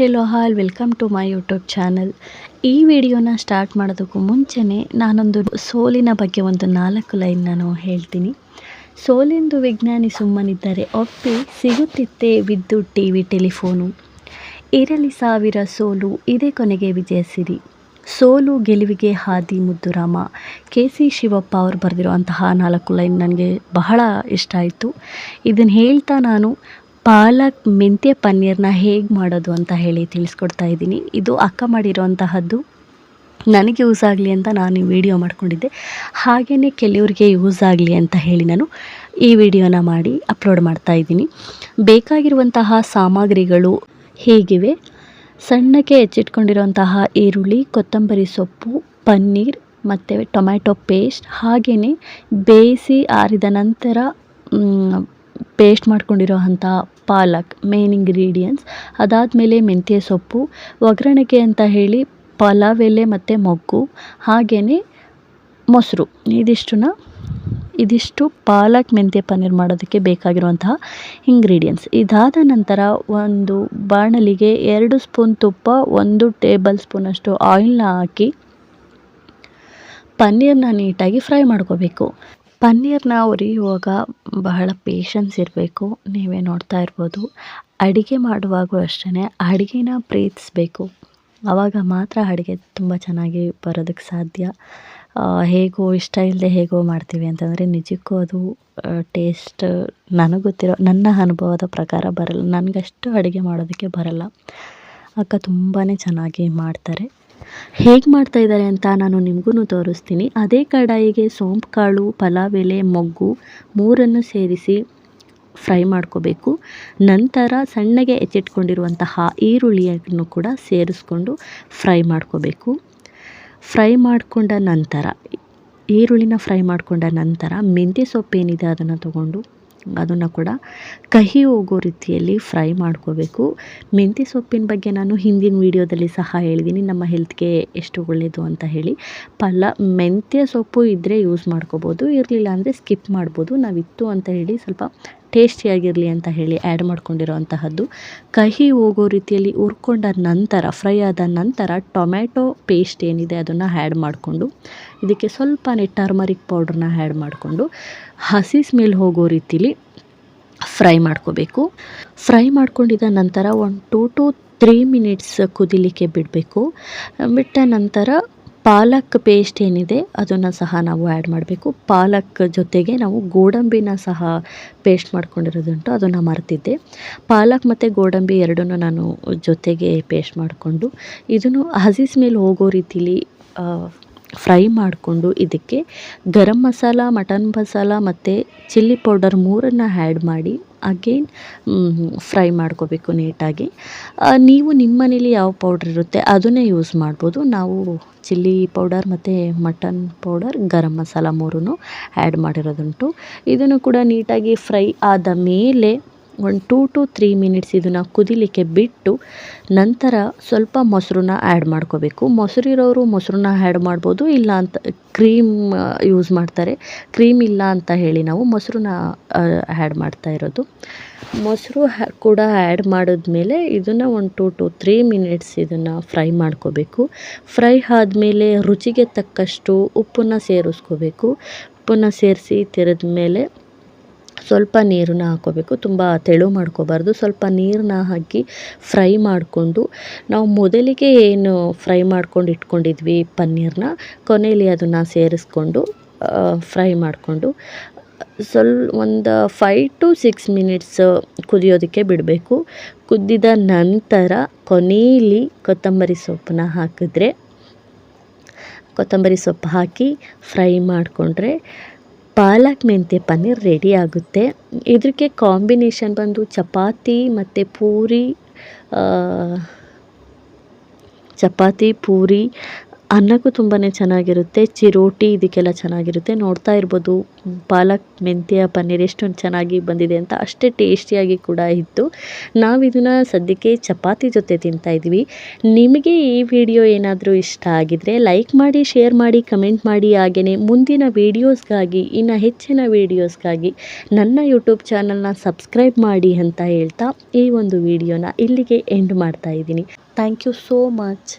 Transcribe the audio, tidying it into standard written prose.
Hello all welcome to my YouTube channel. ಈ ವಿಡಿಯೋನ start ಮಾಡೋದಕ್ಕೂ ಮುಂಚೆನೇ ನಾನೊಂದು ಸೋಲಿನ ಬಗ್ಗೆ ಒಂದು 4 ಲೈನ್ ನಾನು ಹೇಳ್ತೀನಿ. ಸೋಲೆಂದು ವಿಜ್ಞಾನಿ ಸುಮ್ಮನಿದ್ದರೆ ಒಪ್ಪಿ, ಸಿಗುತ್ತಿತ್ತೆ ವಿದ್ಯುತ್ ಟಿವಿ ಟೆಲಿಫೋನು. ಇರಲಿ ಸಾವಿರ ಸೋಲು, ಇದೇ ಕೊನೆಗೆ ವಿಜಯ ಸಿರಿ. ಸೋಲು ಗೆಲುವಿಗೆ ಹಾದಿ ಮುದ್ದುರಾಮ. ಕೆ.ಸಿ. ಶಿವಪ್ಪ ಅವರು ಬರೆದಿರುವಂತಹ 4 ಲೈನ್ ನನಗೆ ಬಹಳ ಇಷ್ಟ ಆಯಿತು. ಇದನ್ನು ಹೇಳ್ತಾ ನಾನು ಪಾಲಕ್ ಮೆಂತ್ಯ ಪನ್ನೀರನ್ನ ಹೇಗೆ ಮಾಡೋದು ಅಂತ ಹೇಳಿ ತಿಳಿಸ್ಕೊಡ್ತಾ ಇದ್ದೀನಿ. ಇದು ಅಕ್ಕ ಮಾಡಿರೋಂತಹದ್ದು. ನನಗೆ ಯೂಸ್ ಆಗಲಿ ಅಂತ ನಾನು ಈ ವಿಡಿಯೋ ಮಾಡ್ಕೊಂಡಿದ್ದೆ. ಹಾಗೆಯೇ ಕೆಲವರಿಗೆ ಯೂಸ್ ಆಗಲಿ ಅಂತ ಹೇಳಿ ನಾನು ಈ ವಿಡಿಯೋನ ಮಾಡಿ ಅಪ್ಲೋಡ್ ಮಾಡ್ತಾ ಇದ್ದೀನಿ. ಬೇಕಾಗಿರುವಂತಹ ಸಾಮಗ್ರಿಗಳು ಹೀಗಿವೆ. ಸಣ್ಣಕ್ಕೆ ಹೆಚ್ಚಿಟ್ಕೊಂಡಿರುವಂತಹ ಈರುಳ್ಳಿ, ಕೊತ್ತಂಬರಿ ಸೊಪ್ಪು, ಪನ್ನೀರ್ ಮತ್ತು ಟೊಮ್ಯಾಟೊ ಪೇಸ್ಟ್, ಹಾಗೆಯೇ ಬೇಯಿಸಿ ಆರಿದ ನಂತರ ಪೇಸ್ಟ್ ಮಾಡ್ಕೊಂಡಿರೋ ಅಂಥ ಪಾಲಕ್ ಮೇನ್ ಇಂಗ್ರೀಡಿಯೆಂಟ್ಸ್. ಅದಾದಮೇಲೆ ಮೆಂತ್ಯ ಸೊಪ್ಪು, ಒಗ್ಗರಣೆಗೆ ಅಂತ ಹೇಳಿ ಪಲಾವ್ ಎಲೆ ಮತ್ತು ಮೊಗ್ಗು, ಹಾಗೆಯೇ ಮೊಸರು. ಇದಿಷ್ಟು ಪಾಲಕ್ ಮೆಂತ್ಯ ಪನ್ನೀರ್ ಮಾಡೋದಕ್ಕೆ ಬೇಕಾಗಿರುವಂತಹ ಇಂಗ್ರೀಡಿಯೆಂಟ್ಸ್. ಇದಾದ ನಂತರ ಒಂದು ಬಾಣಲಿಗೆ 2 ಸ್ಪೂನ್ ತುಪ್ಪ, 1 ಟೇಬಲ್ ಸ್ಪೂನಷ್ಟು ಆಯಿಲ್ನ ಹಾಕಿ ಪನ್ನೀರನ್ನ ನೀಟಾಗಿ ಫ್ರೈ ಮಾಡ್ಕೋಬೇಕು. ಪನ್ನೀರನ್ನ ಹುರಿಯುವಾಗ ಬಹಳ ಪೇಷನ್ಸ್ ಇರಬೇಕು. ನೀವೇ ನೋಡ್ತಾ ಇರ್ಬೋದು. ಅಡುಗೆ ಮಾಡುವಾಗೂ ಅಷ್ಟೇ ಅಡುಗೆನ ಪ್ರೀತಿಸಬೇಕು. ಆವಾಗ ಮಾತ್ರ ಅಡುಗೆ ತುಂಬ ಚೆನ್ನಾಗಿ ಬರೋದಕ್ಕೆ ಸಾಧ್ಯ. ಹೇಗೋ ಇಷ್ಟ ಇಲ್ಲದೆ ಹೇಗೋ ಮಾಡ್ತೀವಿ ಅಂತಂದರೆ ನಿಜಕ್ಕೂ ಅದು ಟೇಸ್ಟ್ ನನಗೆ ಗೊತ್ತಿರೋ ನನ್ನ ಅನುಭವದ ಪ್ರಕಾರ ಬರಲ್ಲ. ನನಗಷ್ಟು ಅಡುಗೆ ಮಾಡೋದಕ್ಕೆ ಬರಲ್ಲ. ಅಕ್ಕ ತುಂಬಾ ಚೆನ್ನಾಗಿ ಮಾಡ್ತಾರೆ. ಹೇಗೆ ಮಾಡ್ತಾಯಿದ್ದಾರೆ ಅಂತ ನಾನು ನಿಮಗೂ ತೋರಿಸ್ತೀನಿ. ಅದೇ ಕಡಾಯಿಗೆ ಸೋಂಪು ಕಾಳು, ಪಲಾವ್ ಎಲೆ, ಮೊಗ್ಗು 3 ಸೇರಿಸಿ ಫ್ರೈ ಮಾಡ್ಕೋಬೇಕು. ನಂತರ ಸಣ್ಣಗೆ ಹೆಚ್ಚಿಟ್ಕೊಂಡಿರುವಂತಹ ಈರುಳ್ಳಿಯನ್ನು ಕೂಡ ಸೇರಿಸ್ಕೊಂಡು ಫ್ರೈ ಮಾಡ್ಕೋಬೇಕು. ಈರುಳ್ಳಿನ ಫ್ರೈ ಮಾಡಿಕೊಂಡ ನಂತರ ಮೆಂತ್ಯ ಸೊಪ್ಪೇನಿದೆ ಅದನ್ನು ತಗೊಂಡು ಅದನ್ನು ಕೂಡ ಕಹಿ ಹೋಗೋ ರೀತಿಯಲ್ಲಿ ಫ್ರೈ ಮಾಡ್ಕೋಬೇಕು. ಮೆಂತ್ಯ ಸೊಪ್ಪಿನ ಬಗ್ಗೆ ನಾನು ಹಿಂದಿನ ವೀಡಿಯೋದಲ್ಲಿ ಸಹ ಹೇಳಿದ್ದೀನಿ, ನಮ್ಮ ಹೆಲ್ತ್ಗೆ ಎಷ್ಟು ಒಳ್ಳೆಯದು ಅಂತ ಹೇಳಿ. ಮೆಂತ್ಯ ಸೊಪ್ಪು ಇದ್ದರೆ ಯೂಸ್ ಮಾಡ್ಕೋಬೋದು, ಇರಲಿಲ್ಲ ಅಂದರೆ ಸ್ಕಿಪ್ ಮಾಡ್ಬೋದು. ನಾವಿತ್ತು ಅಂತ ಹೇಳಿ ಸ್ವಲ್ಪ ಟೇಸ್ಟಿಯಾಗಿರಲಿ ಅಂತ ಹೇಳಿ ಆ್ಯಡ್ ಮಾಡ್ಕೊಂಡಿರೋ ಅಂತಹದ್ದು. ಕಹಿ ಹೋಗೋ ರೀತಿಯಲ್ಲಿ ಹುರ್ಕೊಂಡ ನಂತರ, ಫ್ರೈ ಆದ ನಂತರ ಟೊಮ್ಯಾಟೊ ಪೇಸ್ಟ್ ಏನಿದೆ ಅದನ್ನು ಆ್ಯಡ್ ಮಾಡಿಕೊಂಡು ಇದಕ್ಕೆ ಸ್ವಲ್ಪನೇ ಟರ್ಮರಿಕ್ ಪೌಡ್ರನ್ನ ಆ್ಯಡ್ ಮಾಡಿಕೊಂಡು ಹಸಿ ಸ್ಮೆಲ್ ಹೋಗೋ ರೀತಿಲಿ ಫ್ರೈ ಮಾಡ್ಕೋಬೇಕು. ಫ್ರೈ ಮಾಡ್ಕೊಂಡಿದ್ದ ನಂತರ 1 to 3 ಮಿನಿಟ್ಸ್ ಕುದಿಲಿಕ್ಕೆ ಬಿಡಬೇಕು. ಬಿಟ್ಟ ನಂತರ ಪಾಲಕ್ ಪೇಸ್ಟ್ ಏನಿದೆ ಅದನ್ನು ಸಹ ನಾವು ಆ್ಯಡ್ ಮಾಡಬೇಕು. ಪಾಲಕ್ ಜೊತೆಗೆ ನಾವು ಗೋಡಂಬಿನ ಸಹ ಪೇಸ್ಟ್ ಮಾಡ್ಕೊಂಡಿರೋದುಂಟು, ಅದನ್ನು ಮರೆತಿದ್ದೆ. ಪಾಲಕ್ ಮತ್ತು ಗೋಡಂಬಿ ಎರಡನ್ನೂ ನಾನು ಜೊತೆಗೆ ಪೇಸ್ಟ್ ಮಾಡಿಕೊಂಡು ಇದನ್ನು ಹಸಿ ಸ್ಮೆಲ್ ಹೋಗೋ ರೀತಿಲಿ ಫ್ರೈ ಮಾಡಿಕೊಂಡು ಇದಕ್ಕೆ ಗರಂ ಮಸಾಲ, ಮಟನ್ ಮಸಾಲ ಮತ್ತು ಚಿಲ್ಲಿ ಪೌಡರ್ 3 ಆ್ಯಡ್ ಮಾಡಿ ಅಗೇನ್ ಫ್ರೈ ಮಾಡ್ಕೋಬೇಕು ನೀಟಾಗಿ. ನೀವು ನಿಮ್ಮ ಮನೇಲಿ ಯಾವ ಪೌಡ್ರ್ ಇರುತ್ತೆ ಅದನ್ನೇ ಯೂಸ್ ಮಾಡ್ಬೋದು. ನಾವು ಚಿಲ್ಲಿ ಪೌಡರ್ ಮತ್ತು mutton powder, garam masala 3 add ಮಾಡಿರೋದುಂಟು. ಇದನ್ನು ಕೂಡ ನೀಟಾಗಿ ಫ್ರೈ ಆದ ಮೇಲೆ 1 to 3 ಮಿನಿಟ್ಸ್ ಇದನ್ನು ಕುದಿಲಿಕ್ಕೆ ಬಿಟ್ಟು ನಂತರ ಸ್ವಲ್ಪ ಮೊಸರನ್ನ ಆ್ಯಡ್ ಮಾಡ್ಕೋಬೇಕು. ಮೊಸರಿರೋರು ಮೊಸರನ್ನ ಆ್ಯಡ್ ಮಾಡ್ಬೋದು, ಇಲ್ಲ ಅಂತ ಕ್ರೀಮ್ ಯೂಸ್ ಮಾಡ್ತಾರೆ. ಕ್ರೀಮ್ ಇಲ್ಲ ಅಂತ ಹೇಳಿ ನಾವು ಮೊಸರನ್ನ ಆ್ಯಡ್ ಮಾಡ್ತಾ ಇರೋದು. ಮೊಸರು ಕೂಡ ಆ್ಯಡ್ ಮಾಡಿದ್ಮೇಲೆ ಇದನ್ನು 1 to 3 ಮಿನಿಟ್ಸ್ ಇದನ್ನು ಫ್ರೈ ಮಾಡ್ಕೋಬೇಕು. ಫ್ರೈ ಆದಮೇಲೆ ರುಚಿಗೆ ತಕ್ಕಷ್ಟು ಉಪ್ಪನ್ನು ಸೇರಿಸ್ಕೋಬೇಕು. ಉಪ್ಪನ್ನು ಸೇರಿಸಿ ತಿರುದ ಮೇಲೆ ಸ್ವಲ್ಪ ನೀರನ್ನ ಹಾಕ್ಕೋಬೇಕು. ತುಂಬ ತೆಳು ಮಾಡ್ಕೋಬಾರ್ದು. ಸ್ವಲ್ಪ ನೀರನ್ನ ಹಾಕಿ ಫ್ರೈ ಮಾಡಿಕೊಂಡು ನಾವು ಮೊದಲಿಗೆ ಏನು ಫ್ರೈ ಮಾಡ್ಕೊಂಡು ಇಟ್ಕೊಂಡಿದ್ವಿ ಪನ್ನೀರನ್ನ, ಕೊನೆಯಲ್ಲಿ ಅದನ್ನು ಸೇರಿಸ್ಕೊಂಡು ಫ್ರೈ ಮಾಡಿಕೊಂಡು ಒಂದು 5 to 6 ಮಿನಿಟ್ಸ್ ಕುದಿಯೋದಕ್ಕೆ ಬಿಡಬೇಕು. ಕುದ್ದಿದ ನಂತರ ಕೊನೆಯಲ್ಲಿ ಕೊತ್ತಂಬರಿ ಸೊಪ್ಪನ್ನ ಹಾಕಿದ್ರೆ, ಕೊತ್ತಂಬರಿ ಸೊಪ್ಪು ಹಾಕಿ ಫ್ರೈ ಮಾಡಿಕೊಂಡ್ರೆ ಪಾಲಕ್ ಮೆಂತ್ಯ ಪನ್ನೀರ್ ರೆಡಿ ಆಗುತ್ತೆ. ಇದಕ್ಕೆ ಕಾಂಬಿನೇಷನ್ ಬಂದು ಚಪಾತಿ ಪೂರಿ ಅನ್ನಕ್ಕೂ ತುಂಬಾ ಚೆನ್ನಾಗಿರುತ್ತೆ, ಚಿರೋಟಿ ಇದಕ್ಕೆಲ್ಲ ಚೆನ್ನಾಗಿರುತ್ತೆ. ನೋಡ್ತಾ ಇರ್ಬೋದು ಪಾಲಕ್ ಮೆಂತ್ಯ ಪನ್ನೀರ್ ಎಷ್ಟೊಂದು ಚೆನ್ನಾಗಿ ಬಂದಿದೆ ಅಂತ, ಅಷ್ಟೇ ಟೇಸ್ಟಿಯಾಗಿ ಕೂಡ ಇತ್ತು. ನಾವು ಇದನ್ನು ಸದ್ಯಕ್ಕೆ ಚಪಾತಿ ಜೊತೆ ತಿಂತಾಯಿದ್ವಿ. ನಿಮಗೆ ಈ ವಿಡಿಯೋ ಏನಾದರೂ ಇಷ್ಟ ಆಗಿದರೆ ಲೈಕ್ ಮಾಡಿ, ಶೇರ್ ಮಾಡಿ, ಕಮೆಂಟ್ ಮಾಡಿ. ಹಾಗೆಯೇ ಮುಂದಿನ ವೀಡಿಯೋಸ್ಗಾಗಿ, ಇನ್ನು ಹೆಚ್ಚಿನ ವೀಡಿಯೋಸ್ಗಾಗಿ ನನ್ನ ಯೂಟ್ಯೂಬ್ ಚಾನಲ್ನ ಸಬ್ಸ್ಕ್ರೈಬ್ ಮಾಡಿ ಅಂತ ಹೇಳ್ತಾ ಈ ಒಂದು ವಿಡಿಯೋನ ಇಲ್ಲಿಗೆ ಎಂಡ್ ಮಾಡ್ತಾ ಇದ್ದೀನಿ. Thank you so much.